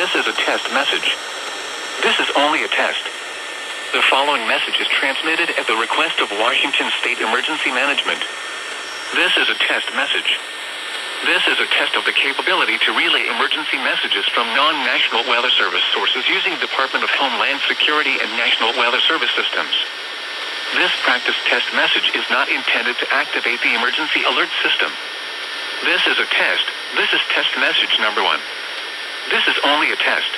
This is a test message. This is only a test. The following message is transmitted at the request of Washington State Emergency Management. This is a test message. This is a test of the capability to relay emergency messages from non-National Weather Service sources using Department of Homeland Security and National Weather Service systems. This practice test message is not intended to activate the emergency alert system. This is a test. This is test message number 1. This is only a test.